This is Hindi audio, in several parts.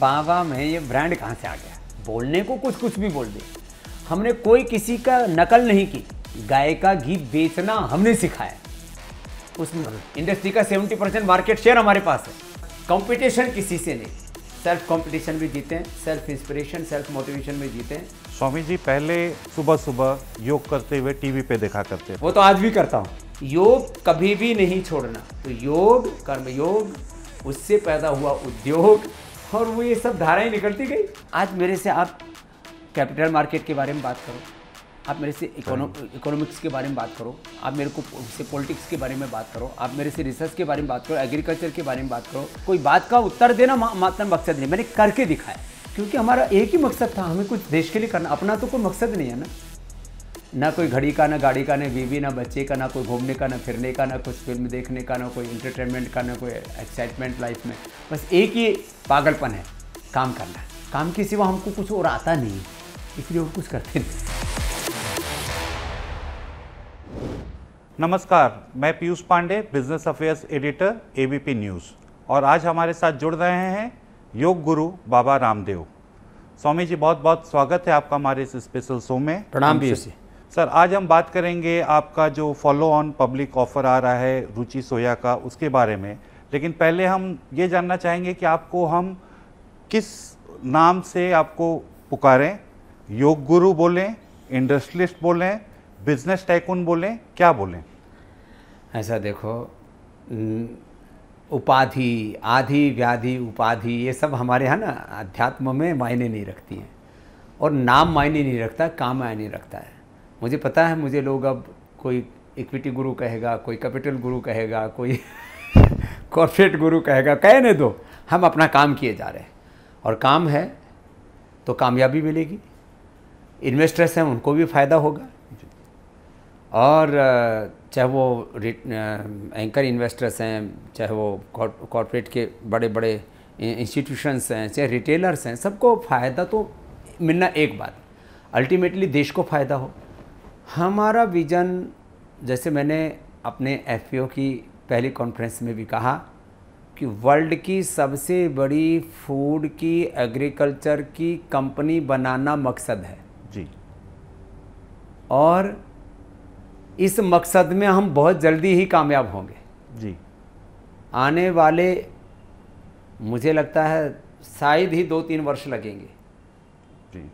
बाबा में ये ब्रांड कहाँ से आ गया? बोलने को कुछ कुछ भी बोल दे। हमने कोई किसी का नकल नहीं की, गाय का घी बेचना हमने सिखाया। उस इंडस्ट्री का 70% मार्केट शेयर हमारे पास है। कंपटीशन किसी से नहीं, सेल्फ कंपटीशन भी जीते हैं, सेल्फ इंस्पिरेशन सेल्फ मोटिवेशन भी जीते हैं। स्वामी जी पहले सुबह सुबह योग करते हुए टीवी पे देखा करते थे। वो तो आज भी करता हूँ। योग कभी भी नहीं छोड़ना। तो योग, कर्मयोग, उससे पैदा हुआ उद्योग, और वो ये सब धाराएं निकलती गई। आज मेरे से आप कैपिटल मार्केट के बारे में बात करो, आप मेरे से इकोनॉमिक्स के बारे में बात करो, आप मेरे को से पॉलिटिक्स के बारे में बात करो, आप मेरे से रिसर्च के बारे में बात करो, एग्रीकल्चर के बारे में बात करो। कोई बात का उत्तर देना मात्र मकसद नहीं, मैंने करके दिखाया। क्योंकि हमारा एक ही मकसद था, हमें कुछ देश के लिए करना। अपना तो कोई मकसद नहीं है ना कोई घड़ी का, ना गाड़ी का, ना बीवी, ना बच्चे का, ना कोई घूमने का, ना फिरने का, ना कुछ फिल्म देखने का, ना कोई एंटरटेनमेंट का, ना कोई एक्साइटमेंट लाइफ में। बस एक ही पागलपन है, काम करना। काम के सिवा हमको कुछ और आता नहीं, इसलिए और कुछ करते नहीं। नमस्कार, मैं Piyush Pandey, business affairs editor, ABP news. और आज हमारे साथ जुड़ रहे हैं योग गुरु बाबा रामदेव। स्वामी जी बहुत बहुत स्वागत है आपका हमारे इस स्पेशल शो में। प्रणाम पीयूष जी। सर, आज हम बात करेंगे आपका जो फॉलो ऑन पब्लिक ऑफर आ रहा है रुचि सोया का, उसके बारे में। लेकिन पहले हम ये जानना चाहेंगे कि आपको हम किस नाम से आपको पुकारें? योग गुरु बोलें, इंडस्ट्रियलिस्ट बोलें, बिजनेस टाइकून बोलें, क्या बोलें? ऐसा देखो, उपाधि, आधि व्याधि उपाधि, ये सब हमारे यहाँ ना अध्यात्म में मायने नहीं रखती हैं। और नाम मायने नहीं रखता, काम मायने रखता है। मुझे पता है, मुझे लोग अब कोई इक्विटी गुरु कहेगा, कोई कैपिटल गुरु कहेगा, कोई कॉर्पोरेट गुरु कहेगा, कहने दो। हम अपना काम किए जा रहे हैं, और काम है तो कामयाबी मिलेगी। इन्वेस्टर्स हैं, उनको भी फ़ायदा होगा। और चाहे वो एंकर इन्वेस्टर्स हैं, चाहे वो कॉर्पोरेट के बड़े बड़े इंस्टीट्यूशंस हैं, चाहे रिटेलर्स हैं, सबको फ़ायदा तो मिलना एक बात। अल्टीमेटली देश को फ़ायदा हो। हमारा विज़न, जैसे मैंने अपने एफपीओ की पहली कॉन्फ्रेंस में भी कहा, कि वर्ल्ड की सबसे बड़ी फूड की, एग्रीकल्चर की कंपनी बनाना मकसद है जी। और इस मकसद में हम बहुत जल्दी ही कामयाब होंगे जी। आने वाले, मुझे लगता है शायद ही 2-3 वर्ष लगेंगे। जी।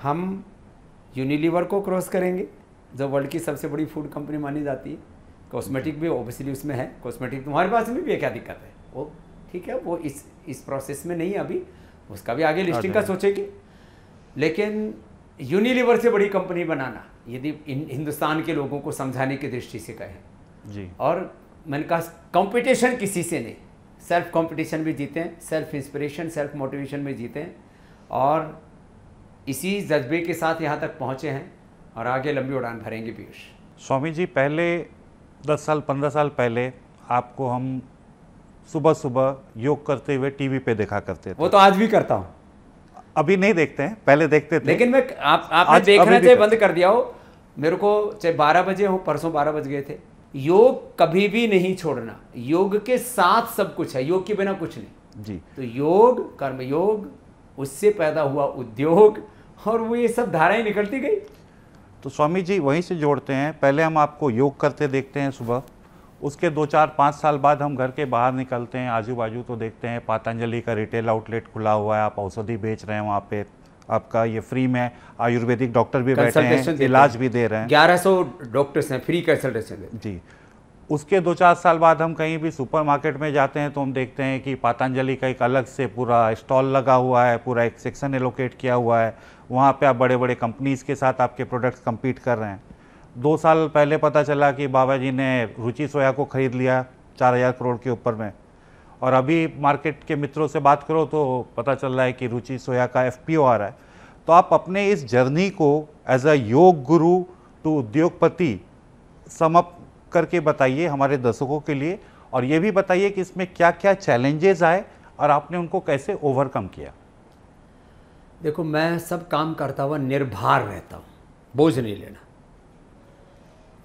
हम यूनिलीवर को क्रॉस करेंगे, जो वर्ल्ड की सबसे बड़ी फूड कंपनी मानी जाती है। कॉस्मेटिक भी ऑब्वियसली उसमें है, कॉस्मेटिक तुम्हारे पास में भी है, क्या दिक्कत है? वो ठीक है, वो इस प्रोसेस में नहीं है अभी, उसका भी आगे लिस्टिंग का सोचेगी। लेकिन यूनिलीवर से बड़ी कंपनी बनाना, यदि हिंदुस्तान के लोगों को समझाने की दृष्टि से कहें जी। और मैंने कहा कंपटीशन किसी से नहीं, सेल्फ कंपटीशन भी जीते हैं, सेल्फ इंस्पिरेशन सेल्फ मोटिवेशन भी जीते हैं। और इसी जज्बे के साथ यहाँ तक पहुँचे हैं और आगे लंबी उड़ान भरेंगे पीयूष। स्वामी जी, पहले 10 साल 15 साल पहले आपको हम सुबह सुबह योग करते हुए टीवी पे देखा करते थे। वो तो आज भी करता हूँ। अभी नहीं देखते हैं, पहले देखते थे। लेकिन मैं आपने देखना चाहे बंद कर दिया हो, मेरे को चाहे 12 बजे हो, परसों 12 बज गए थे। योग कभी भी नहीं छोड़ना। योग के साथ सब कुछ है, योग के बिना कुछ नहीं जी। तो योग, कर्मयोग, उससे पैदा हुआ उद्योग, और वो ये सब धाराएं निकलती गई। तो स्वामी जी वहीं से जोड़ते हैं। पहले हम आपको योग करते देखते हैं सुबह, उसके 2-4-5 साल बाद हम घर के बाहर निकलते हैं, आजू बाजू तो देखते हैं पतंजलि का रिटेल आउटलेट खुला हुआ है, आप औषधि बेच रहे हैं वहाँ पे, आपका ये फ्री में आयुर्वेदिक डॉक्टर भी बैठे हैं, इलाज भी दे रहे हैं। 1100 डॉक्टर्स हैं, फ्री कंसल्टेशन जी। उसके 2-4 साल बाद हम कहीं भी सुपरमार्केट में जाते हैं तो हम देखते हैं कि पतंजलि का एक अलग से पूरा स्टॉल लगा हुआ है, पूरा एक सेक्शन एलोकेट किया हुआ है, वहाँ पे आप बड़े बड़े कंपनीज़ के साथ आपके प्रोडक्ट्स compete कर रहे हैं। 2 साल पहले पता चला कि बाबा जी ने रुचि सोया को ख़रीद लिया 4000 करोड़ के ऊपर में, और अभी मार्केट के मित्रों से बात करो तो पता चल रहा है कि रुचि सोया का एफपीओ आ रहा है। तो आप अपने इस जर्नी को as a yoga guru to उद्योगपति सम अप करके बताइए हमारे दर्शकों के लिए, और ये भी बताइए कि इसमें क्या क्या चैलेंजेस आए और आपने उनको कैसे ओवरकम किया। देखो, मैं सब काम करता हुआ निर्भर रहता हूँ, बोझ नहीं लेना।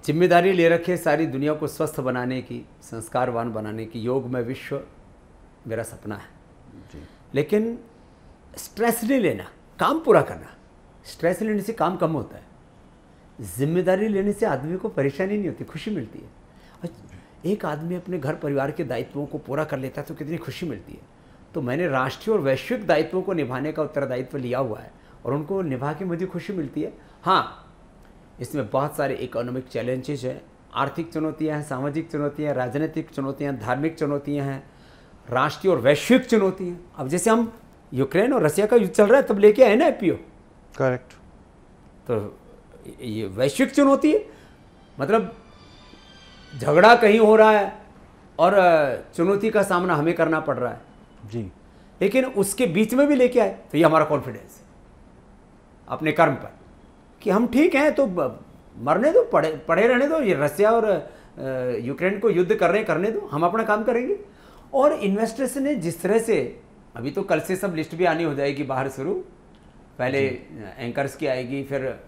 जिम्मेदारी ले रखे सारी दुनिया को स्वस्थ बनाने की, संस्कारवान बनाने की। योग में विश्व मेरा सपना है। जी। लेकिन स्ट्रेस नहीं लेना, काम पूरा करना। स्ट्रेस लेने से काम कम होता है, जिम्मेदारी लेने से आदमी को परेशानी नहीं होती, खुशी मिलती है। और एक आदमी अपने घर परिवार के दायित्वों को पूरा कर लेता है तो कितनी खुशी मिलती है। तो मैंने राष्ट्रीय और वैश्विक दायित्वों को निभाने का उत्तरदायित्व लिया हुआ है और उनको निभा के मुझे खुशी मिलती है। हाँ, इसमें बहुत सारे इकोनॉमिक चैलेंजेस हैं, आर्थिक चुनौतियाँ हैं, सामाजिक चुनौतियाँ हैं, राजनीतिक चुनौतियाँ, धार्मिक चुनौतियाँ हैं, राष्ट्रीय और वैश्विक चुनौतियाँ। अब जैसे हम यूक्रेन और रसिया का युद्ध चल रहा है तब लेके आए ना IPO। करेक्ट। तो ये वैश्विक चुनौती है, मतलब झगड़ा कहीं हो रहा है और चुनौती का सामना हमें करना पड़ रहा है जी, लेकिन उसके बीच में भी लेके आए। तो ये हमारा कॉन्फिडेंस है अपने कर्म पर कि हम ठीक हैं, तो मरने दो, पड़े रहने दो, ये रसिया और यूक्रेन को युद्ध करने दो, हम अपना काम करेंगे। और इन्वेस्टर्स ने जिस तरह से, अभी तो कल से सब लिस्ट भी आनी हो जाएगी बाहर शुरू, पहले एंकर्स की आएगी, फिर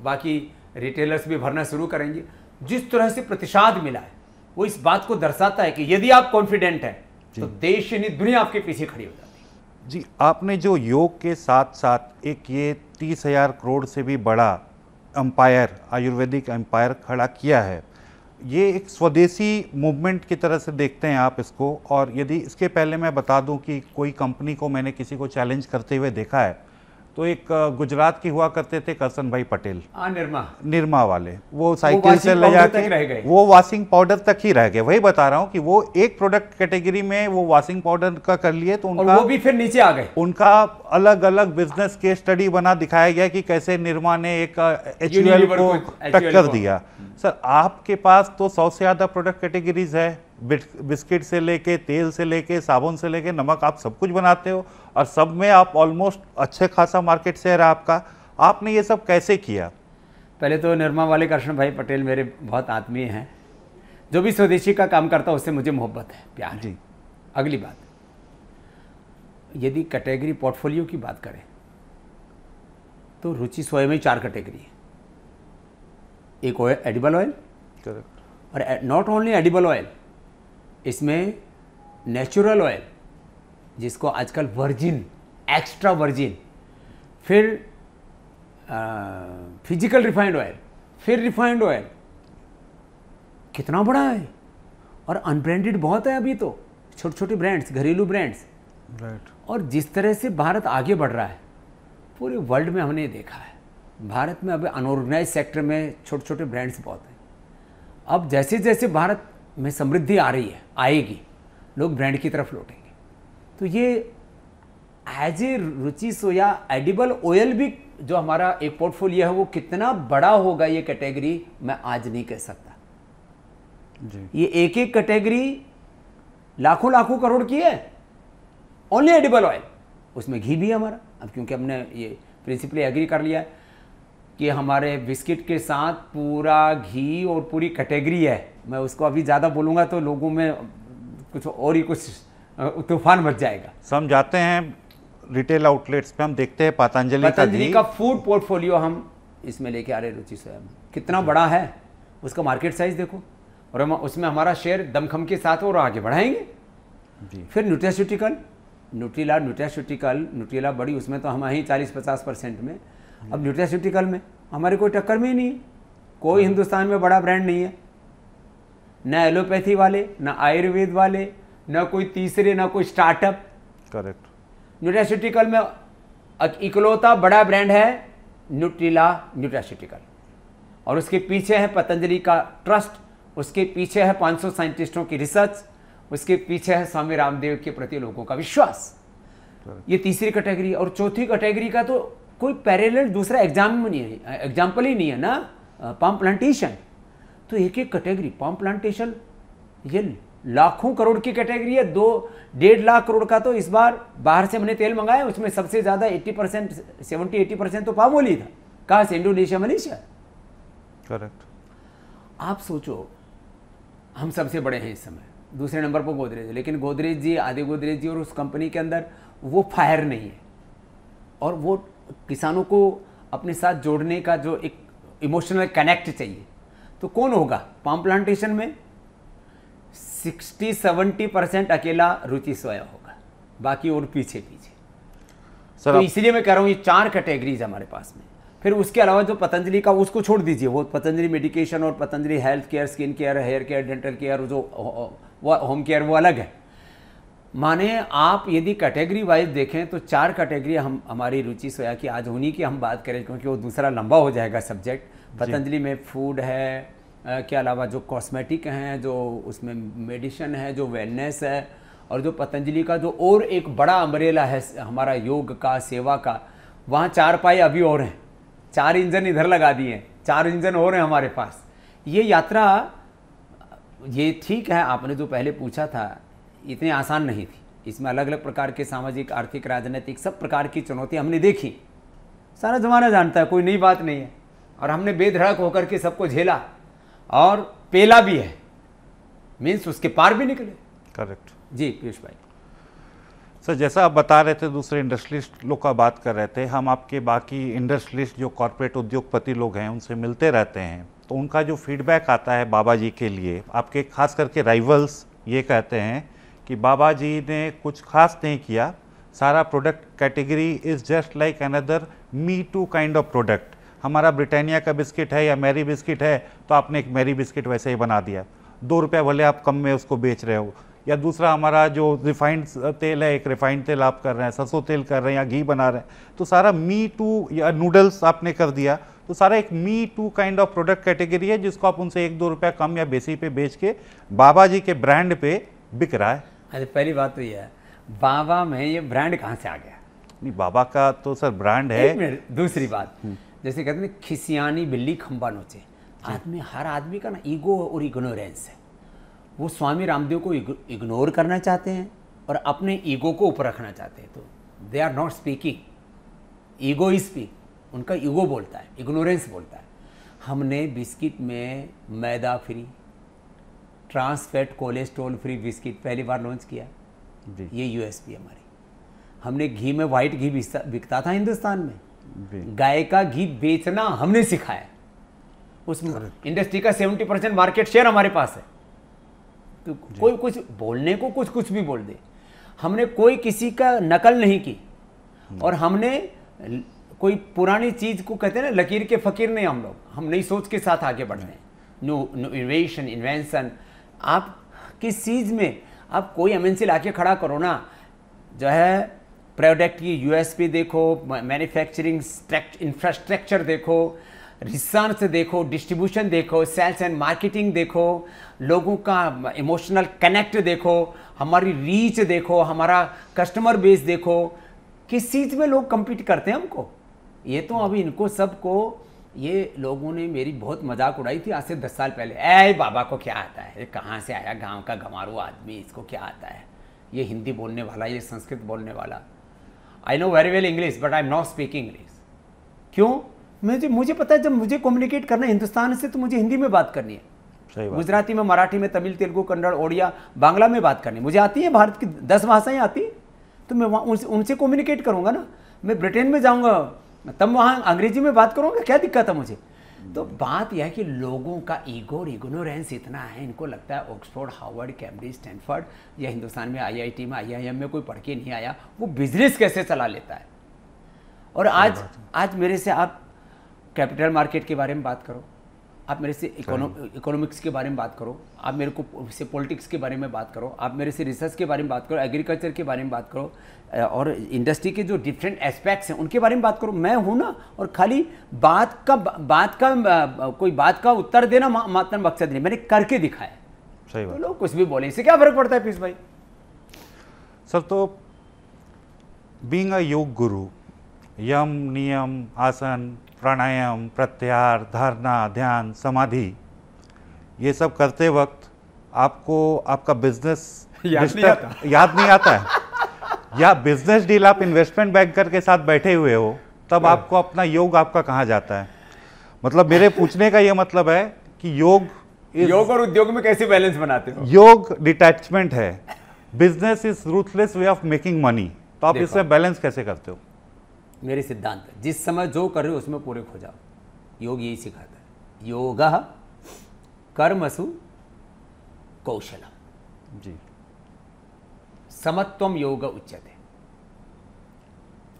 बाकी रिटेलर्स भी भरना शुरू करेंगे। जिस तरह से प्रतिसाद मिला है वो इस बात को दर्शाता है कि यदि आप कॉन्फिडेंट हैं तो देश यानी दुनिया आपके पीछे खड़ी हो जाती है। जी, आपने जो योग के साथ साथ एक ये 30,000 करोड़ से भी बड़ा एम्पायर, आयुर्वेदिक एम्पायर खड़ा किया है, ये एक स्वदेशी मूवमेंट की तरह से देखते हैं आप इसको? और यदि इसके पहले मैं बता दूं कि कोई कंपनी को मैंने किसी को चैलेंज करते हुए देखा है तो एक गुजरात की हुआ करते थे करसन भाई पटेल, निरमा वाले, वो साइकिल से ले जाके वो वॉशिंग पाउडर तक ही रह गए। वही बता रहा हूँ कि वो एक प्रोडक्ट कैटेगरी में वो वॉशिंग पाउडर का कर लिए तो उनका, वो भी फिर नीचे आ गए। उनका अलग अलग बिजनेस के स्टडी बना दिखाया गया कि कैसे निरमा ने एक HUL को टक्कर दिया। सर, आपके पास तो 100 से ज्यादा प्रोडक्ट कैटेगरीज है, बिस्किट से लेके, तेल से लेके, साबुन से लेके, नमक, आप सब कुछ बनाते हो और सब में आप ऑलमोस्ट अच्छे खासा मार्केट शेयर है आपका। आपने ये सब कैसे किया? पहले तो निरमा वाले कृष्ण भाई पटेल मेरे बहुत आत्मीय हैं। जो भी स्वदेशी का काम करता है उससे मुझे मोहब्बत है, प्यार जी। अगली बात, यदि कैटेगरी पोर्टफोलियो की बात करें तो रुचि सोया में 4 कैटेगरी है। एक ऑयल, एडिबल ऑयल, और नॉट ओनली एडिबल ऑयल, इसमें नेचुरल ऑयल जिसको आजकल वर्जिन, एक्स्ट्रा वर्जिन, फिर फिजिकल रिफाइंड ऑयल, फिर रिफाइंड ऑयल, कितना बड़ा है। और अनब्रांडेड बहुत है अभी तो, छोटे छोटे ब्रांड्स, घरेलू ब्रांड्स। और जिस तरह से भारत आगे बढ़ रहा है पूरे वर्ल्ड में हमने देखा है, भारत में अभी अनऑर्गेनाइज सेक्टर में छोटे छोटे ब्रांड्स बहुत हैं। अब जैसे जैसे भारत में समृद्धि आ रही है, आएगी, लोग ब्रांड की तरफ लौटेंगे। तो ये as a Ruchi Soya edible oil भी जो हमारा एक पोर्टफोलियो है वो कितना बड़ा होगा ये कैटेगरी मैं आज नहीं कह सकता जी। ये एक एक कैटेगरी लाखों लाखों करोड़ की है, ओनली एडिबल ऑयल। उसमें घी भी है हमारा, अब क्योंकि हमने ये प्रिंसिपली एग्री कर लिया है कि हमारे बिस्किट के साथ पूरा घी और पूरी कैटेगरी है। मैं उसको अभी ज़्यादा बोलूँगा तो लोगों में कुछ और ही कुछ तूफान मच जाएगा। हम जाते हैं रिटेल आउटलेट्स पे, हम देखते हैं पतंजलि का फूड पोर्टफोलियो हम इसमें लेके आ रहे रुचि सोया में, कितना बड़ा है उसका मार्केट साइज देखो, और हम उसमें हमारा शेयर दमखम के साथ और आगे बढ़ाएंगे जी। फिर न्यूट्रास्यूटिकल, न्यूट्रीला बड़ी, उसमें तो हम ही 40-50% में। अब न्यूट्रास्यूटिकल में हमारी कोई टक्कर में ही नहीं है, कोई हिंदुस्तान में बड़ा ब्रांड नहीं है, न एलोपैथी वाले, न आयुर्वेद वाले, न कोई तीसरे, न कोई स्टार्टअप। करेक्ट। न्यूट्रास्यूटिकल में इकलौता बड़ा ब्रांड है न्यूट्रास्यूटिकल, और उसके पीछे है पतंजलि का ट्रस्ट, उसके पीछे है 500 साइंटिस्टों की रिसर्च, उसके पीछे है स्वामी रामदेव के प्रति लोगों का विश्वास। ये तीसरी कैटेगरी। और चौथी कैटेगरी का तो कोई पैरेलल दूसरा एग्जाम्पल ही नहीं है ना, पाम प्लांटेशन। तो एक एक कैटेगरी, पाम प्लांटेशन ये लाखों करोड़ की कैटेगरी है। 2-1.5 लाख करोड़ का तो इस बार बाहर से हमने तेल मंगाया, उसमें सबसे ज़्यादा 80%, 70-80% तो पाम ऑयल ही था। कहाँ से? Indonesia, Malaysia. करेक्ट। आप सोचो, हम सबसे बड़े हैं इस समय, दूसरे नंबर पर गोदरेज है, लेकिन गोदरेज जी, आदि गोदरेज जी और उस कंपनी के अंदर वो फायर नहीं है, और वो किसानों को अपने साथ जोड़ने का जो एक इमोशनल कनेक्ट चाहिए, तो कौन होगा? पाम प्लांटेशन में 60-70% अकेला रुचि सोया होगा, बाकी और पीछे पीछे। सर, तो इसलिए मैं कह रहा हूँ ये 4 कैटेगरीज हमारे पास में। फिर उसके अलावा जो पतंजलि का उसको छोड़ दीजिए, वो पतंजलि मेडिकेशन और Patanjali health care, skin care, hair care, dental care, जो होम केयर वो अलग है। माने आप यदि कैटेगरी वाइज देखें तो 4 कैटेगरी हमारी रुचि सोया कि आज उन्हीं की हम बात करें, क्योंकि वो दूसरा लंबा हो जाएगा सब्जेक्ट। पतंजलि में फूड है, के अलावा जो कॉस्मेटिक हैं, जो उसमें मेडिसिन है, जो वेलनेस है, और जो पतंजलि का जो और एक बड़ा अम्ब्रेला है हमारा योग का, सेवा का, वहाँ 4 पाए अभी और हैं। 4 इंजन इधर लगा दिए हैं, 4 इंजन और हैं हमारे पास। ये यात्रा, ये ठीक है, आपने जो पहले पूछा था इतनी आसान नहीं थी। इसमें अलग अलग प्रकार के सामाजिक, आर्थिक, राजनीतिक सब प्रकार की चुनौतियाँ हमने देखी। सारा जमाना जानता है, कोई नई बात नहीं है। और हमने बेधड़क होकर के सबको झेला और पेला भी है, मीन्स उसके पार भी निकले। करेक्ट जी पीयूष भाई। सर, जैसा आप बता रहे थे दूसरे इंडस्ट्रियलिस्ट लोग का बात कर रहे थे, हम आपके बाकी इंडस्ट्रियलिस्ट जो कॉर्पोरेट उद्योगपति लोग हैं उनसे मिलते रहते हैं, तो उनका जो फीडबैक आता है बाबा जी के लिए, आपके खास करके राइवल्स ये कहते हैं कि बाबा जी ने कुछ खास नहीं किया, सारा product category is just like another me too kind of product. हमारा ब्रिटानिया का बिस्किट है या मैरी बिस्किट है तो आपने एक मैरी बिस्किट वैसे ही बना दिया, 2 रुपये भले आप कम में उसको बेच रहे हो। या दूसरा हमारा जो रिफाइंड तेल है, एक रिफाइंड तेल आप कर रहे हैं, सरसों तेल कर रहे हैं या घी बना रहे हैं, तो सारा मी टू, या नूडल्स आपने कर दिया, तो सारा एक me too kind of product category है जिसको आप उनसे 1-2 रुपया कम या बेसी पे बेच के बाबा जी के ब्रांड पे बिक रहा है। अरे पहली बात तो ये है, बाबा में ये ब्रांड कहाँ से आ गया? नहीं, बाबा का तो सर ब्रांड है। दूसरी बात, जैसे कहते हैं खिसियानी बिल्ली खंबा नोचे। आदमी, हर आदमी का ना ईगो और इग्नोरेंस है। वो स्वामी रामदेव को इग्नोर करना चाहते हैं और अपने ईगो को ऊपर रखना चाहते हैं, तो they are not speaking, ego he speak. उनका ईगो बोलता है, इग्नोरेंस बोलता है। हमने बिस्किट में मैदा free, trans fat, cholesterol free biscuit पहली बार लॉन्च किया जी। ये यूएसपी हमारी। हमने घी में वाइट घी बिकता था हिंदुस्तान में, गाय का घी बेचना हमने सिखाया। उस इंडस्ट्री का 70% मार्केट शेयर हमारे पास है। तो कोई कुछ बोलने को कुछ भी बोल दे, हमने कोई किसी का नकल नहीं की। और हमने कोई पुरानी चीज को, कहते हैं ना लकीर के फकीर नहीं हम लोग, हम नई सोच के साथ आगे बढ़ रहे हैं। No innovation, invention. आप किस चीज में आप कोई एमएनसी लाके खड़ा करो ना, जो है प्रोडक्ट की यूएसपी देखो, मैन्युफैक्चरिंग इंफ्रास्ट्रक्चर देखो, रिसर्च देखो, डिस्ट्रीब्यूशन देखो, सेल्स एंड मार्केटिंग देखो, लोगों का इमोशनल कनेक्ट देखो, हमारी रीच देखो, हमारा कस्टमर बेस देखो, किस चीज़ में लोग compete करते हैं हमको। ये तो अभी इनको सबको, ये लोगों ने मेरी बहुत मजाक उड़ाई थी आज से 10 साल पहले। ऐ बाबा को क्या आता है, कहाँ से आया गांव का गंवारू आदमी, इसको क्या आता है, ये हिंदी बोलने वाला, ये संस्कृत बोलने वाला। I know very well English but I am not speaking English. क्यों? मुझे पता है जब मुझे कम्युनिकेट करना है हिंदुस्तान से तो मुझे हिंदी में बात करनी है, गुजराती में, मराठी में, तमिल, तेलुगु, कन्नड़, ओडिया, बांग्ला में बात करनी मुझे आती है। भारत की 10 भाषाएं आती हैं, तो मैं वहाँ उनसे कम्युनिकेट करूँगा ना। मैं ब्रिटेन में जाऊँगा तब वहाँ अंग्रेजी में बात करूँगा, क्या दिक्कत है मुझे? तो बात यह है कि लोगों का ईगो और इग्नोरेंस इतना है, इनको लगता है ऑक्सफोर्ड, हार्वर्ड, कैम्ब्रिज, स्टैनफोर्ड या हिंदुस्तान में आईआईटी में, आईआईएम में कोई पढ़ के नहीं आया, वो बिजनेस कैसे चला लेता है। और आज मेरे से आप कैपिटल मार्केट के बारे में बात करो, आप मेरे से इकोनॉमिक्स के बारे में बात करो, आप मेरे को से पॉलिटिक्स के बारे में बात करो, आप मेरे से रिसर्च के बारे में बात करो, एग्रीकल्चर के बारे में बात करो, और इंडस्ट्री के जो डिफरेंट एस्पेक्ट्स हैं उनके बारे में बात करो। मैं हूँ ना, और खाली कोई बात का उत्तर देना मात्र मकसद नहीं, मैंने करके दिखाया। सही बात। तो लोग कुछ भी बोले, इससे क्या फर्क पड़ता है पीयूष भाई? सर, तो बीइंग अ योग गुरु, यम, नियम, आसन, प्राणायाम, प्रत्याहार, धारणा, ध्यान, समाधि, ये सब करते वक्त आपको आपका बिजनेस याद नहीं आता है या बिजनेस डील आप इन्वेस्टमेंट बैंकर के साथ बैठे हुए हो, तब आपको अपना योग आपका कहाँ जाता है? मतलब मेरे पूछने का ये मतलब है कि योग और उद्योग में कैसे बैलेंस बनाते हो? योग डिटैचमेंट है, business is ruthless way of making money, तो आप इसमें बैलेंस कैसे करते हो? मेरे सिद्धांत है, जिस समय जो कर रहे हो उसमें पूरे खो जाओ। योग यही सिखाता है, योगः कर्मसु कौशलम, जी, समत्वम योग उच्यते।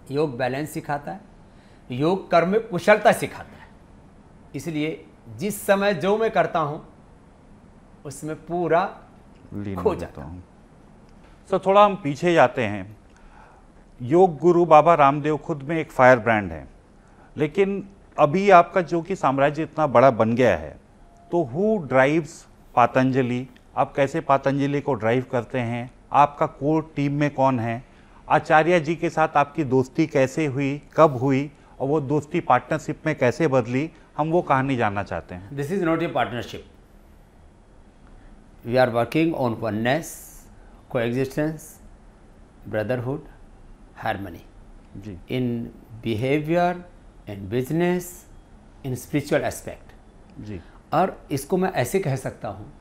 योग बैलेंस सिखाता है, योग कर्म में कुशलता सिखाता है। इसलिए जिस समय जो मैं करता हूँ उसमें पूरा खो जाता हूँ। सर थोड़ा हम पीछे जाते हैं। योग गुरु बाबा रामदेव खुद में एक फायर ब्रांड है, लेकिन अभी आपका जो कि साम्राज्य इतना बड़ा बन गया है, तो हु ड्राइव्स पतंजलि? आप कैसे पतंजलि को ड्राइव करते हैं? आपका कोर टीम में कौन है? आचार्य जी के साथ आपकी दोस्ती कैसे हुई, कब हुई, और वो दोस्ती पार्टनरशिप में कैसे बदली? हम वो कहानी जानना चाहते हैं। This is not a partnership, we are working on oneness, coexistence, brotherhood, harmony जी। In behaviour, in business, in spiritual aspect जी। और इसको मैं ऐसे कह सकता हूँ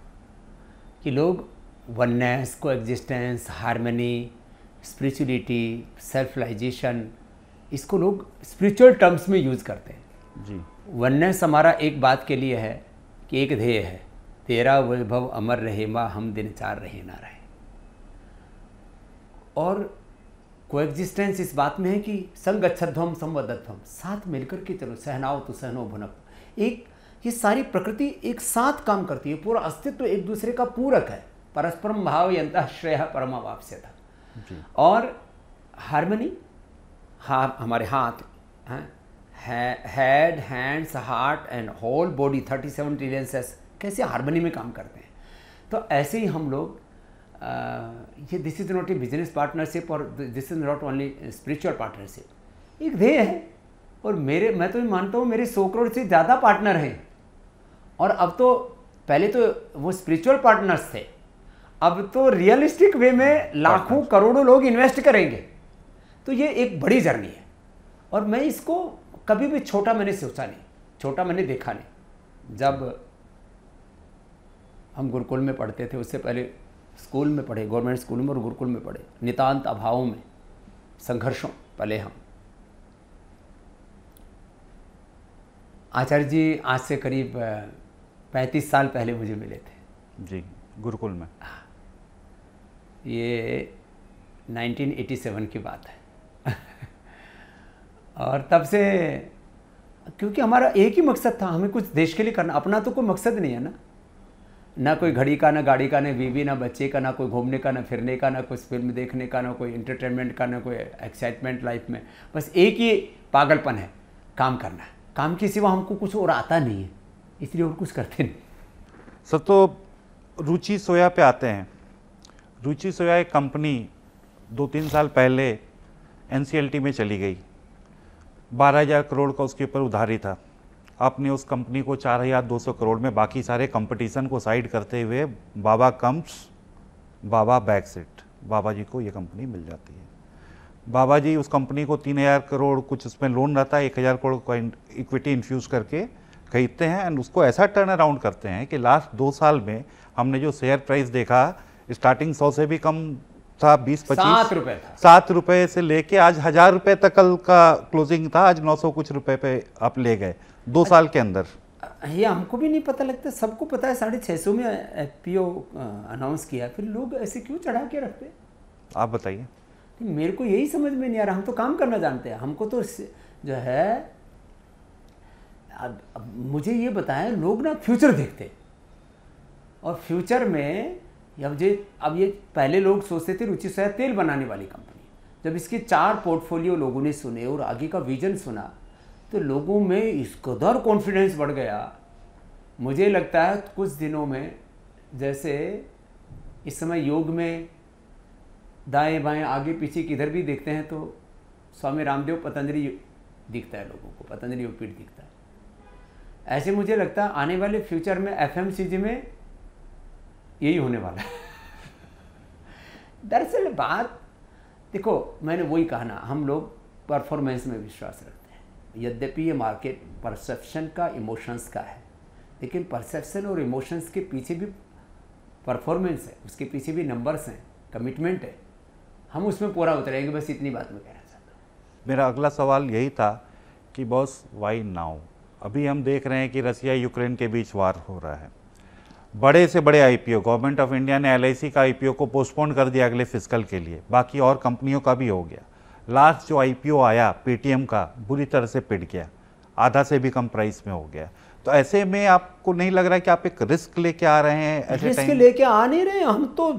कि लोग oneness, coexistence, harmony, spirituality, self realization, इसको लोग स्पिरिचुअल टर्म्स में यूज़ करते हैं। जी। वननेस हमारा एक बात के लिए है कि एक ध्येय है, तेरा वैभव अमर रहे माँ, हम दिन चार रहे ना रहे। और कोएग्जिस्टेंस इस बात में है कि संगच्छध्वम संवदध्वम, साथ मिलकर के चलो, सहनाओ तो सहनो भुनक। एक ये सारी प्रकृति एक साथ काम करती है, पूरा अस्तित्व एक दूसरे का पूरक है। परस्परम भाव यंतः श्रेय परमावाप्स्यतः। और हार्मनी, हाँ, हमारे हाथ हैं, head, hands, heart and whole body, 37 trillion cells कैसे हार्मनी में काम करते हैं। तो ऐसे ही हम लोग ये this is not a business partnership और this is not only spiritual partnership, एक ध्येय है। और मैं तो ये मानता हूँ मेरे 100 करोड़ से ज़्यादा पार्टनर हैं। और अब तो, पहले तो वो स्पिरिचुअल पार्टनर्स थे, अब तो रियलिस्टिक वे में लाखों करोड़ों लोग इन्वेस्ट करेंगे। तो ये एक बड़ी जर्नी है और मैं इसको कभी भी छोटा मैंने सोचा नहीं, छोटा मैंने देखा नहीं। जब हम गुरुकुल में पढ़ते थे, उससे पहले स्कूल में पढ़े, गवर्नमेंट स्कूल में और गुरुकुल में पढ़े, नितांत अभावों में, संघर्षों पले हम। आचार्य जी आज से करीब 35 साल पहले मुझे मिले थे। जी, गुरुकुल में। ये 1987 की बात है। और तब से, क्योंकि हमारा एक ही मकसद था, हमें कुछ देश के लिए करना। अपना तो कोई मकसद नहीं है ना कोई घड़ी का, ना गाड़ी का, ना बीवी, ना बच्चे का, ना कोई घूमने का, ना फिरने का, ना कुछ फिल्म देखने का, ना कोई एंटरटेनमेंट का, ना कोई एक्साइटमेंट लाइफ में। बस एक ही पागलपन है, काम करना है। काम के सिवा हमको कुछ और आता नहीं है, इसलिए और कुछ करते नहीं। सर तो रुचि सोया पे आते हैं। रुचि सोया एक कंपनी 2-3 साल पहले NCLT में चली गई, 12,000 करोड़ का उसके ऊपर उधारी था। आपने उस कंपनी को 4,200 करोड़ में, बाकी सारे कंपटीशन को साइड करते हुए, बाबा कम्स, बाबा बैक्स इट, बाबा जी को ये कंपनी मिल जाती है। बाबा जी उस कंपनी को 3,000 करोड़ कुछ उसमें लोन रहता है, 1,000 करोड़ का इक्विटी इन्फ्यूज़ करके खरीदते हैं एंड उसको ऐसा टर्न अराउंड करते हैं कि लास्ट 2 साल में हमने जो शेयर प्राइस देखा, स्टार्टिंग 100 से भी कम था, 20-25, 7 रुपये था। 7 रुपये से लेके आज 1,000 रुपये तक कल का क्लोजिंग था, आज 900 कुछ रुपए पे आप ले गए 2 साल के अंदर। ये हमको भी नहीं पता लगता, सबको पता है 650 में FPO अनाउंस किया, फिर लोग ऐसे क्यों चढ़ा के रखते? आप बताइए। मेरे को यही समझ में नहीं आ रहा। हम तो काम करना जानते हैं, हमको तो जो है, अब मुझे ये बताएं, लोग ना फ्यूचर देखते, और फ्यूचर में अब ये पहले लोग सोचते थे रुचि सोया तेल बनाने वाली कंपनी। जब इसके 4 पोर्टफोलियो लोगों ने सुने और आगे का विजन सुना, तो लोगों में इस कदर कॉन्फिडेंस बढ़ गया। मुझे लगता है कुछ दिनों में, जैसे इस समय योग में दाएं बाएं आगे पीछे किधर भी देखते हैं तो स्वामी रामदेव पतंजलि दिखता है लोगों को, पतंजलि योगपीठ दिखता है। ऐसे मुझे लगता है आने वाले फ्यूचर में FMCG में यही होने वाला है। दरअसल बात देखो, मैंने वही कहा ना, हम लोग परफॉर्मेंस में विश्वास रखते हैं। यद्यपि ये मार्केट परसेप्शन का, इमोशंस का है, लेकिन परसेप्शन और इमोशंस के पीछे भी परफॉर्मेंस है, उसके पीछे भी नंबर्स हैं, कमिटमेंट है। हम उसमें पूरा उतरेंगे, बस इतनी बात मैं कहना चाहता हूँ। मेरा अगला सवाल यही था कि बॉस व्हाई नाउ? अभी हम देख रहे हैं कि रसिया यूक्रेन के बीच वार हो रहा है। बड़े से बड़े IPO, गवर्नमेंट ऑफ इंडिया ने LIC का IPO को पोस्टपोन कर दिया अगले फिस्कल के लिए, बाकी और कंपनियों का भी हो गया। लास्ट जो आईपीओ आया पेटीएम का बुरी तरह से पिट गया, आधा से भी कम प्राइस में हो गया। तो ऐसे में आपको नहीं लग रहा है कि आप एक रिस्क लेके आ रहे हैं? ऐसे रिस्क लेके आ नहीं रहे, हम तो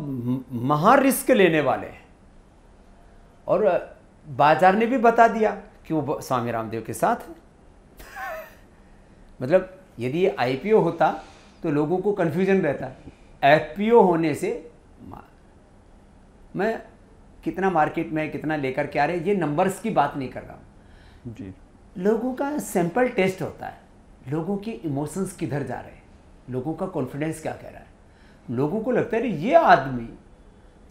महा रिस्क लेने वाले हैं। और बाजार ने भी बता दिया कि वो स्वामी रामदेव के साथ है। मतलब यदि ये आईपीओ होता तो लोगों को कन्फ्यूजन रहता। एफपीओ होने से मैं कितना मार्केट में कितना लेकर के आ रहे, ये नंबर्स की बात नहीं कर रहा हूँ जी। लोगों का सैंपल टेस्ट होता है, लोगों के इमोशंस किधर जा रहे हैं, लोगों का कॉन्फिडेंस क्या कह रहा है। लोगों को लगता है ये आदमी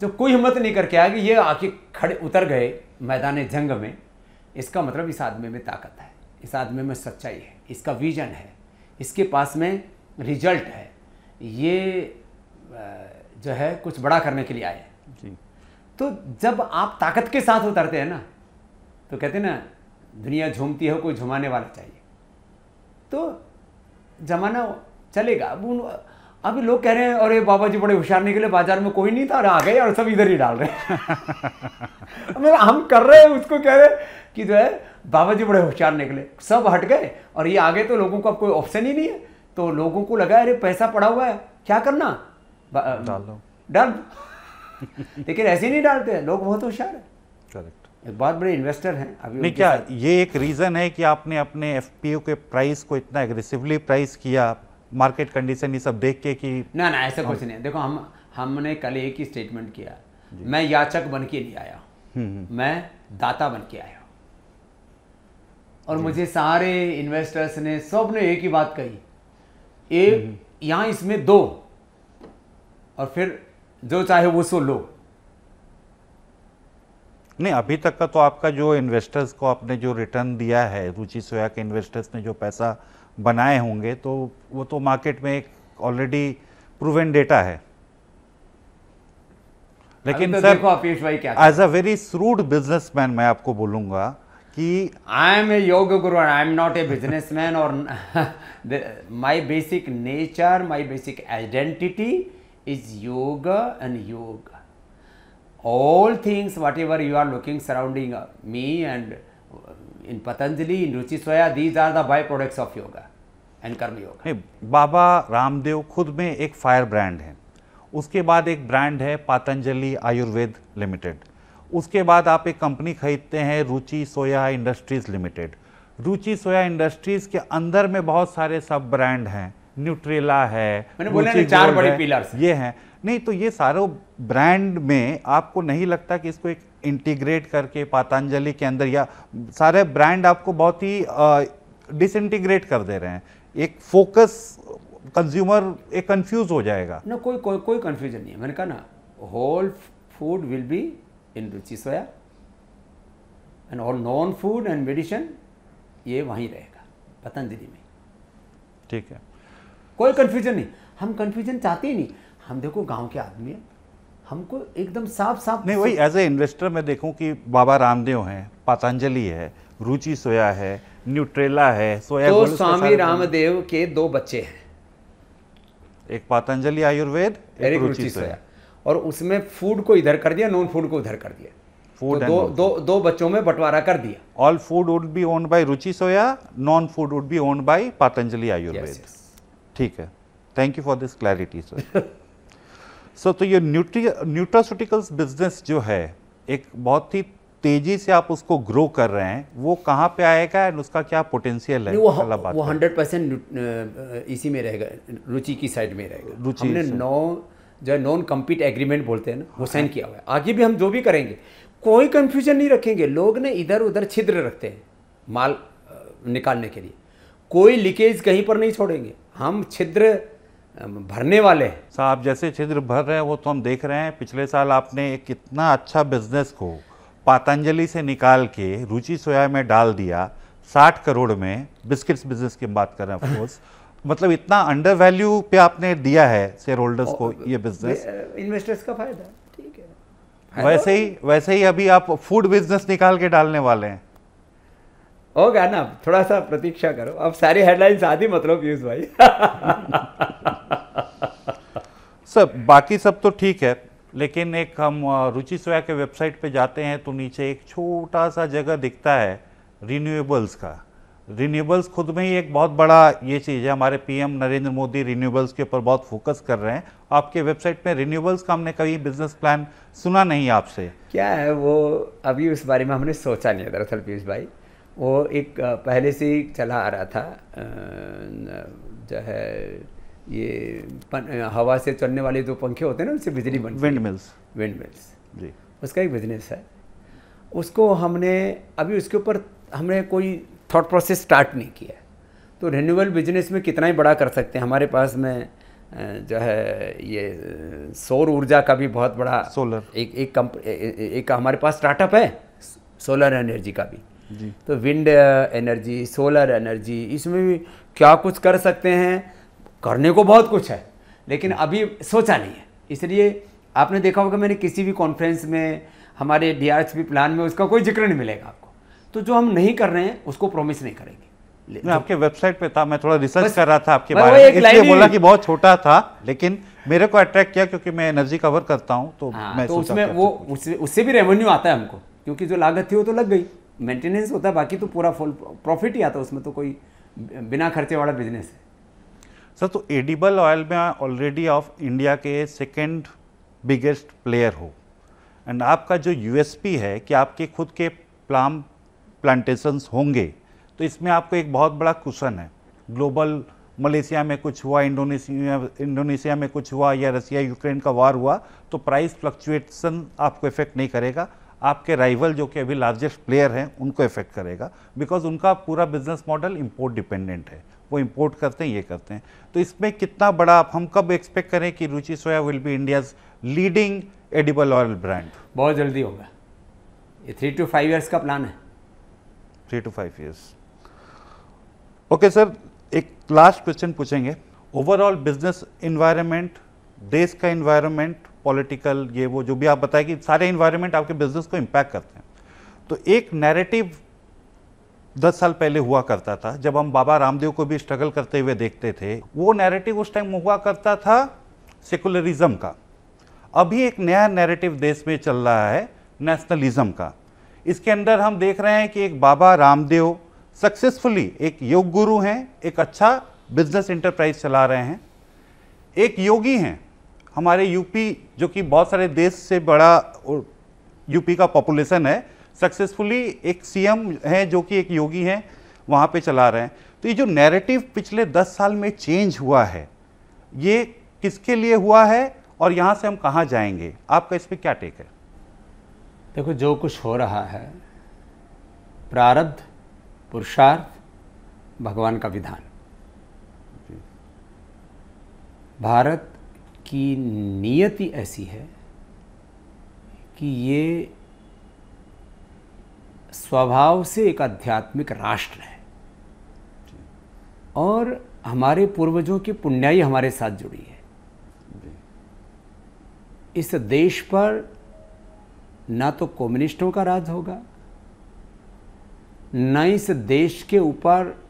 जो कोई हिम्मत नहीं करके आया कि ये आके खड़े उतर गए मैदान जंग में, इसका मतलब इस आदमी में ताकत है, इस आदमी में सच्चाई है, इसका विजन है, इसके पास में रिजल्ट है, ये जो है कुछ बड़ा करने के लिए आए जी। तो जब आप ताकत के साथ उतरते हैं ना, तो कहते हैं ना दुनिया झूमती है, कोई झुमाने वाला चाहिए, तो जमाना चलेगा। अब लोग कह रहे हैं अरे बाबा जी बड़े होशियार निकले, बाजार में कोई नहीं था और आ गए और सब इधर ही डाल रहे हैं। हम कर रहे हैं उसको, कह रहे हैं कि जो है बाबा जी बड़े होशियार निकले, सब हट गए और ये आ गए, तो लोगों का कोई ऑप्शन ही नहीं है। तो लोगों को लगा अरे पैसा पड़ा हुआ है, क्या करना, डाल दो, डाल। लेकिन ऐसे नहीं डालते हैं लोग, बहुत होशियार है। करेक्ट। एक बहुत बड़े इन्वेस्टर हैं अभी। नहीं, क्या ये एक रीजन है कि आपने अपने एफपीओ के प्राइस को इतना एग्रेसिवली प्राइस किया, मार्केट कंडीशन ये सब देख के कि ना ऐसा कुछ नहीं है। देखो हमने कल एक ही स्टेटमेंट किया, मैं याचक बन के नहीं आया, मैं दाता बन के आया। और मुझे सारे इन्वेस्टर्स ने सब ने एक ही बात कही, एक यहाँ इसमें दो और फिर जो चाहे वो सो लो। नहीं, अभी तक का तो आपका जो इन्वेस्टर्स को आपने जो रिटर्न दिया है, रुचि सोया के इन्वेस्टर्स ने जो पैसा बनाए होंगे, तो वो तो मार्केट में एक ऑलरेडी प्रूवन डेटा है। लेकिन तो सर देखो अपीश भाई क्या, as a very shrewd businessman मैं आपको बोलूंगा कि I am a yog guru, I am not a businessman, और my basic nature, my basic identity is yoga and yoga. All things whatever you are looking surrounding me and in Patanjali, in Ruchi Soya, these are the byproducts of yoga and karma yoga. Baba Ramdev खुद में एक फायर ब्रांड है, उसके बाद एक ब्रांड है पतंजलि आयुर्वेद लिमिटेड, उसके बाद आप एक कंपनी खरीदते हैं रुचि सोया इंडस्ट्रीज लिमिटेड। रुचि सोया इंडस्ट्रीज के अंदर में बहुत सारे सब ब्रांड हैं, न्यूट्रेला है, मैंने बोला ना 4 बड़े पिलर्स ये हैं। नहीं तो ये सारे ब्रांड में आपको नहीं लगता कि इसको एक इंटीग्रेट करके पतंजलि के अंदर, या सारे ब्रांड आपको बहुत ही डिसइंटीग्रेट कर दे रहे हैं, एक फोकस कंज्यूमर एक कंफ्यूज हो जाएगा ना। कोई कंफ्यूजन नहीं है। मैंने कहा ना whole food will be in Ruchi Soya and all non food and medicine ये वहीं रहेगा पतंजलि में। ठीक है, कोई कंफ्यूजन नहीं, हम कंफ्यूजन चाहते ही नहीं। हम देखो गांव के आदमी हैं, हमको एकदम साफ नहीं वही एज ए इन्वेस्टर मैं देखूं कि बाबा रामदेव हैं, पतंजलि है, रुचि सोया है, न्यूट्रेला है, सोया तो स्वामी रामदेव के 2 बच्चे हैं, एक पतंजलि आयुर्वेद, एक रुचि सोया, और उसमें फूड को इधर कर दिया, नॉन फूड को उधर कर दिया। फूड तो दो बच्चों में बंटवारा कर दिया। All food would be owned by Ruchi Soya, non food would be owned by Patanjali Ayurved. ठीक है, thank you for this clarity sir. So तो ये न्यूट्रास्यूटिकल्स बिजनेस जो है एक बहुत ही तेजी से आप उसको ग्रो कर रहे हैं, वो कहाँ पे आएगा एंड उसका क्या पोटेंशियल है? वो 100% इसी में रहेगा, रुचि की साइड में रहेगा। हमने जो नॉन कम्पीट एग्रीमेंट बोलते हैं ना, वो साइन किया हुआ है। आगे भी हम जो भी करेंगे कोई कंफ्यूजन नहीं रखेंगे। लोग ने इधर उधर छिद्र रखते हैं माल निकालने के लिए, कोई लीकेज कहीं पर नहीं छोड़ेंगे, हम छिद्र भरने वाले हैं। साहब जैसे छिद्र भर रहे हैं वो तो हम देख रहे हैं। पिछले साल आपने एक कितना अच्छा बिजनेस को पतंजलि से निकाल के रुचि सोया में डाल दिया, 60 करोड़ में, बिस्किट्स बिजनेस की बात कर रहे हैं ऑफ कोर्स। मतलब इतना अंडर वैल्यू पे आपने दिया है शेयर होल्डर्स को ये बिजनेस। इन्वेस्टर्स का फायदा, ठीक है। वैसे ही अभी आप फूड बिजनेस निकाल के डालने वाले हैं। होगा ना, थोड़ा सा प्रतीक्षा करो। अब सारी हेडलाइंस आदि मतलब पीयूष भाई। सब बाकी सब तो ठीक है। लेकिन एक हम रुचि सोया के वेबसाइट पे जाते हैं तो नीचे एक छोटा सा जगह दिखता है रिन्यूएबल्स का। रिन्यूएबल्स खुद में ही एक बहुत बड़ा ये चीज़ है। हमारे पीएम नरेंद्र मोदी रिन्यूएबल्स के ऊपर बहुत फोकस कर रहे हैं। आपके वेबसाइट में रिन्यूएबल्स का हमने कभी बिजनेस प्लान सुना नहीं आपसे। क्या है वो, अभी उस बारे में हमने सोचा नहीं है दरअसल पीयूष भाई। वो एक पहले से ही चला आ रहा था, जो है ये हवा से चलने वाले जो पंखे होते हैं ना, उससे बिजली बनती है, विंड मिल्स जी, उसका एक बिजनेस है। उसको हमने अभी उसके ऊपर हमने कोई थॉट प्रोसेस स्टार्ट नहीं किया। तो रिन्यूएबल बिजनेस में कितना ही बड़ा कर सकते हैं। हमारे पास में जो है ये सौर ऊर्जा का भी बहुत बड़ा सोलर एक हमारे पास स्टार्टअप है, सोलर एनर्जी का भी जी। तो विंड एनर्जी, सोलर एनर्जी, इसमें भी क्या कुछ कर सकते हैं। करने को बहुत कुछ है, लेकिन अभी सोचा नहीं है। इसलिए आपने देखा होगा मैंने किसी भी कॉन्फ्रेंस में, हमारे DRHP प्लान में उसका कोई जिक्र नहीं मिलेगा आपको। तो जो हम नहीं कर रहे हैं उसको प्रॉमिस नहीं करेंगे। मैं आपके वेबसाइट पे था, मैं थोड़ा रिसर्च कर रहा था आपके बस बारे वो में, एक इसलिए लाइन बोला ही- कि बहुत छोटा था, लेकिन मेरे को अट्रैक्ट किया क्योंकि मैं एनर्जी कवर करता हूँ। तो हाँ, मैं तो सोचा उसमें था वो कुछ। उससे भी रेवेन्यू आता है हमको, क्योंकि जो लागत थी वो तो लग गई, मेंटेनेंस होता है, बाकी तो पूरा फुल प्रॉफिट ही आता है उसमें। तो कोई बिना खर्चे वाला बिजनेस है। सर, तो एडिबल ऑयल में ऑलरेडी ऑफ इंडिया के सेकंड बिगेस्ट प्लेयर हो, एंड आपका जो यूएसपी है कि आपके खुद के प्लांटेशंस होंगे, तो इसमें आपको एक बहुत बड़ा कुशन है। ग्लोबल मलेशिया में कुछ हुआ, इंडोनेशिया में कुछ हुआ, या रसिया यूक्रेन का वार हुआ, तो प्राइस फ्लक्चुएशन आपको इफेक्ट नहीं करेगा। आपके राइवल जो कि अभी लार्जेस्ट प्लेयर हैं उनको इफेक्ट करेगा, बिकॉज उनका पूरा बिजनेस मॉडल इंपोर्ट डिपेंडेंट है। वो इंपोर्ट करते हैं, ये करते हैं। तो इसमें कितना बड़ा हम कब एक्सपेक्ट करें कि Ruchi Soya will be India's leading edible oil brand? बहुत जल्दी होगा, ये 3 to 5 ईयर्स का प्लान है। 3 to 5 years। ओके सर, एक लास्ट क्वेश्चन पूछेंगे। ओवरऑल बिजनेस इन्वायरमेंट, देश का इन्वायरमेंट, पॉलिटिकल, ये वो जो भी आप बताएं कि सारे इन्वायरमेंट आपके बिजनेस को इम्पैक्ट करते हैं। तो एक नैरेटिव 10 साल पहले हुआ करता था, जब हम बाबा रामदेव को भी स्ट्रगल करते हुए देखते थे। वो नैरेटिव उस टाइम हुआ करता था सेकुलरिज्म का। अभी एक नया नैरेटिव देश में चल रहा है नेशनलिज्म का। इसके अंदर हम देख रहे हैं कि एक बाबा रामदेव सक्सेसफुली एक योग गुरु हैं, एक अच्छा बिजनेस इंटरप्राइज चला रहे हैं। एक योगी हैं हमारे यूपी, जो कि बहुत सारे देश से बड़ा यूपी का पॉपुलेशन है, सक्सेसफुली एक सीएम है जो कि एक योगी हैं, वहाँ पे चला रहे हैं। तो ये जो नैरेटिव पिछले 10 साल में चेंज हुआ है, ये किसके लिए हुआ है और यहाँ से हम कहाँ जाएंगे? आपका इस पर क्या टेक है? देखो, जो कुछ हो रहा है प्रारब्ध, पुरुषार्थ, भगवान का विधान। भारत की नियति ऐसी है कि ये स्वभाव से एक आध्यात्मिक राष्ट्र है, और हमारे पूर्वजों की पुण्याई हमारे साथ जुड़ी है। इस देश पर ना तो कम्युनिस्टों का राज होगा, न इस देश के ऊपर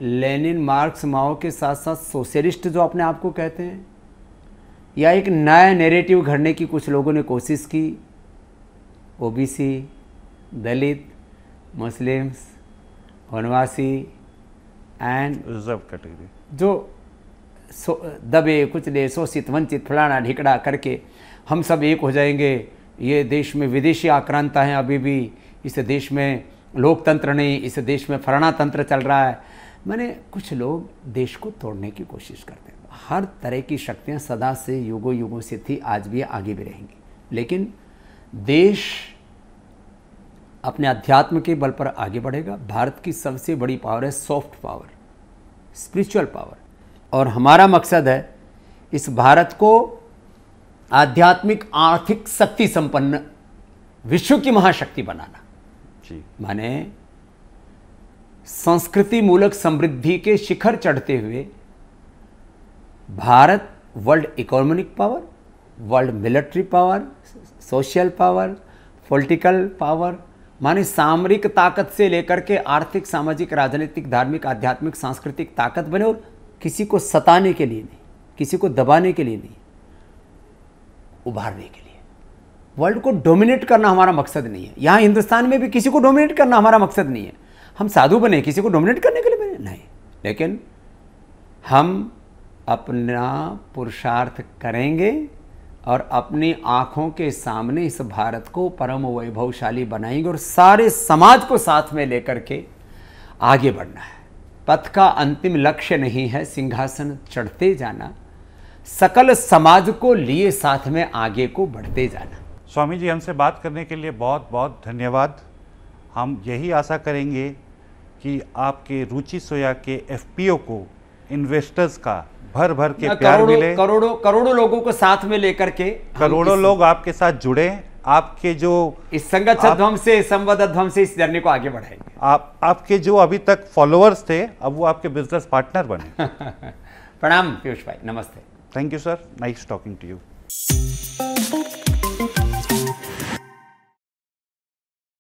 लेनिन, मार्क्स, माओ के साथ साथ सोशलिस्ट जो अपने आप को कहते हैं, या एक नया नैरेटिव घड़ने की कुछ लोगों ने कोशिश की। ओबीसी, दलित, मुस्लिम्स, वनवासी एंड रिजर्व कैटेगरी, जो दबे कुचले, शोषित, वंचित, फलाना ढिकड़ा करके हम सब एक हो जाएंगे। ये देश में विदेशी आक्रांता हैं, अभी भी इस देश में लोकतंत्र नहीं, इस देश में फलाना तंत्र चल रहा है। मैंने कुछ लोग देश को तोड़ने की कोशिश करते हैं। हर तरह की शक्तियां सदा से युगों युगों से थी, आज भी आगे भी रहेंगी। लेकिन देश अपने अध्यात्म के बल पर आगे बढ़ेगा। भारत की सबसे बड़ी पावर है सॉफ्ट पावर, स्पिरिचुअल पावर, और हमारा मकसद है इस भारत को आध्यात्मिक आर्थिक शक्ति संपन्न विश्व की महाशक्ति बनाना। जी, माने संस्कृति मूलक समृद्धि के शिखर चढ़ते हुए Bharat world economic power, world military power, social power, political power, माने सामरिक ताकत से लेकर के आर्थिक, सामाजिक, राजनीतिक, धार्मिक, आध्यात्मिक, सांस्कृतिक ताकत बने, और किसी को सताने के लिए नहीं, किसी को दबाने के लिए नहीं। उभारने के लिए। वर्ल्ड को डोमिनेट करना हमारा मकसद नहीं है। यहाँ हिंदुस्तान में भी किसी को डोमिनेट करना हमारा मकसद नहीं है। हम साधु बने, किसी को डोमिनेट करने के लिए बने नहीं, लेकिन हम अपना पुरुषार्थ करेंगे और अपनी आँखों के सामने इस भारत को परम वैभवशाली बनाएंगे और सारे समाज को साथ में लेकर के आगे बढ़ना है। पथ का अंतिम लक्ष्य नहीं है सिंहासन चढ़ते जाना, सकल समाज को लिए साथ में आगे को बढ़ते जाना। स्वामी जी, हमसे बात करने के लिए बहुत बहुत धन्यवाद। हम यही आशा करेंगे कि आपके रुचि सोया के एफपीओ को इन्वेस्टर्स का भर भर के प्यार मिले, करोड़ों लोगों को साथ में लेकर के करोड़ों लोग आपके साथ जुड़े, आपके जो इस संगत ध्वंस से संवाद ध्वंस से इस जर्नी को आगे बढ़ाएंगे। आपके जो अभी तक फॉलोअर्स थे अब वो आपके बिजनेस पार्टनर बने। प्रणाम पीयूष भाई, नमस्ते। Thank you sir, nice talking to you.